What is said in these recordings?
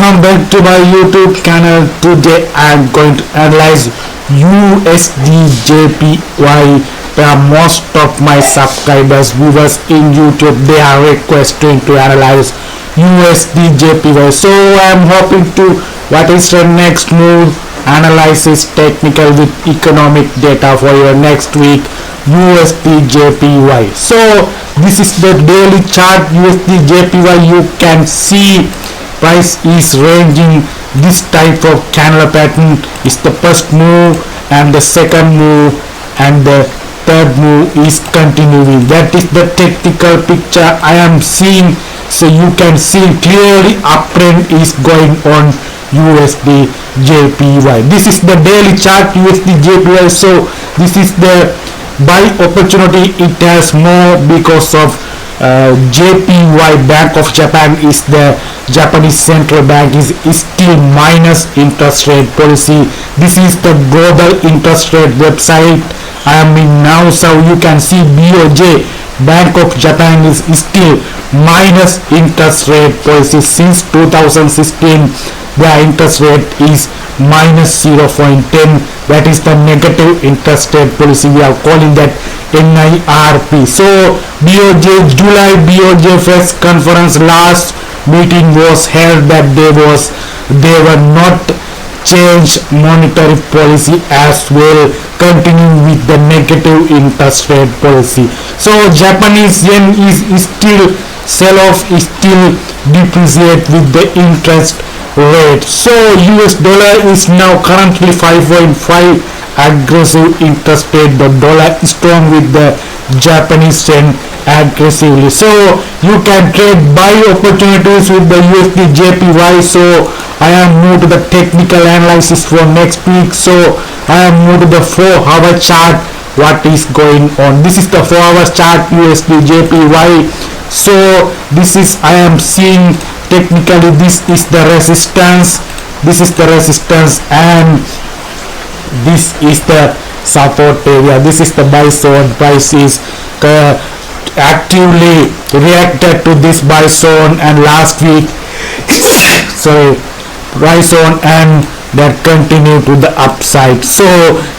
welcome back to my YouTube channel. Today I am going to analyze USD JPY. Most of my subscribers, viewers in YouTube, they are requesting to analyze USD JPY. So I am hoping to what is the next move analysis technical with economic data for your next week USD JPY. So this is the daily chart USD JPY. You can see price is ranging. This type of candle pattern is the first move, and the second move and the third move is continuing. That is the technical picture I am seeing. So you can see clearly uptrend is going on USD JPY. This is the daily chart USD JPY. So this is the buy opportunity. It has more because of JPY, Bank of Japan, is the Japanese central bank is still minus interest rate policy. This is the global interest rate website I am in now. So you can see BOJ, Bank of Japan, is still minus interest rate policy since 2016. The interest rate is minus 0.10. That is the negative interest rate policy. We are calling that NIRP. So BOJ July BOJ press conference, last meeting was held that they were not change monetary policy as well, continuing with the negative interest rate policy. So Japanese yen is still sell off, is still depreciate with the interest rate. So US dollar is now currently 5.5 aggressive interest rate. The dollar is strong with the Japanese yen aggressively. So you can trade buy opportunities with the USD JPY. So I am moved to the technical analysis for next week. So I am moved to the 4-hour chart. What is going on? This is the 4-hour chart USD JPY. So this is, I am seeing technically, this is the resistance, and this is the support area. This is the buy zone. Price is actively reacted to this buy zone, and last week buy zone, and that continue to the upside. So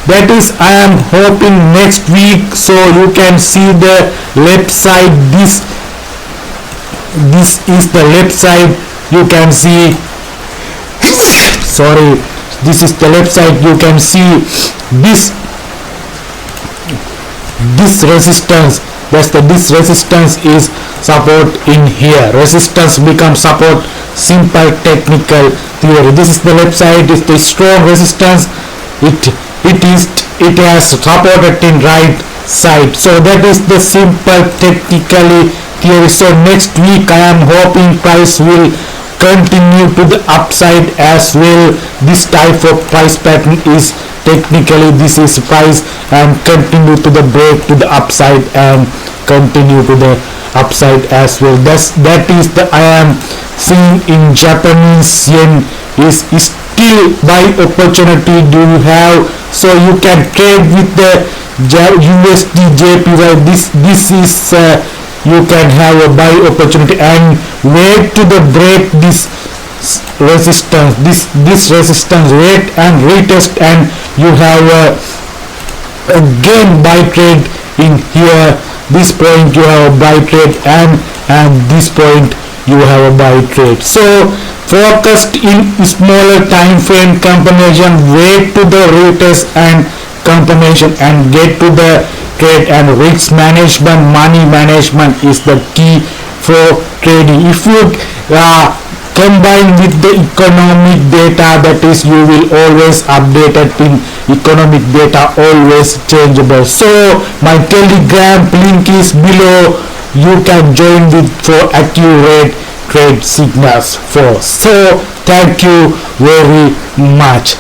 that is, I am hoping next week. So you can see the left side. This is the left side. You can see this is the left side. You can see this resistance. This resistance is support in here. Resistance becomes support. Simple technical theory. This is the left side. Is the strong resistance. It has supported in right side. So that is the simple technically theory. So next week I am hoping price will continue to the upside as well. This type of price pattern is technically, this is price, and continue to the break to the upside and continue to the upside as well. That is the I am seeing in Japanese yen is still buy opportunity do you have. So you can trade with the USD JPY. This is you can have a buy opportunity and wait to the break this resistance, this resistance, wait and retest, and you have again buy trade in here. This point you have a buy trade, and this point you have a buy trade. So focused in smaller time frame combination, wait to the retest and combination and get to the trade, and risk management, money management is the key for trading. If you combine with the economic data, that is, you will always update it in economic data, always changeable. So my Telegram link is below. You can join with for accurate trade signals for. So thank you very much.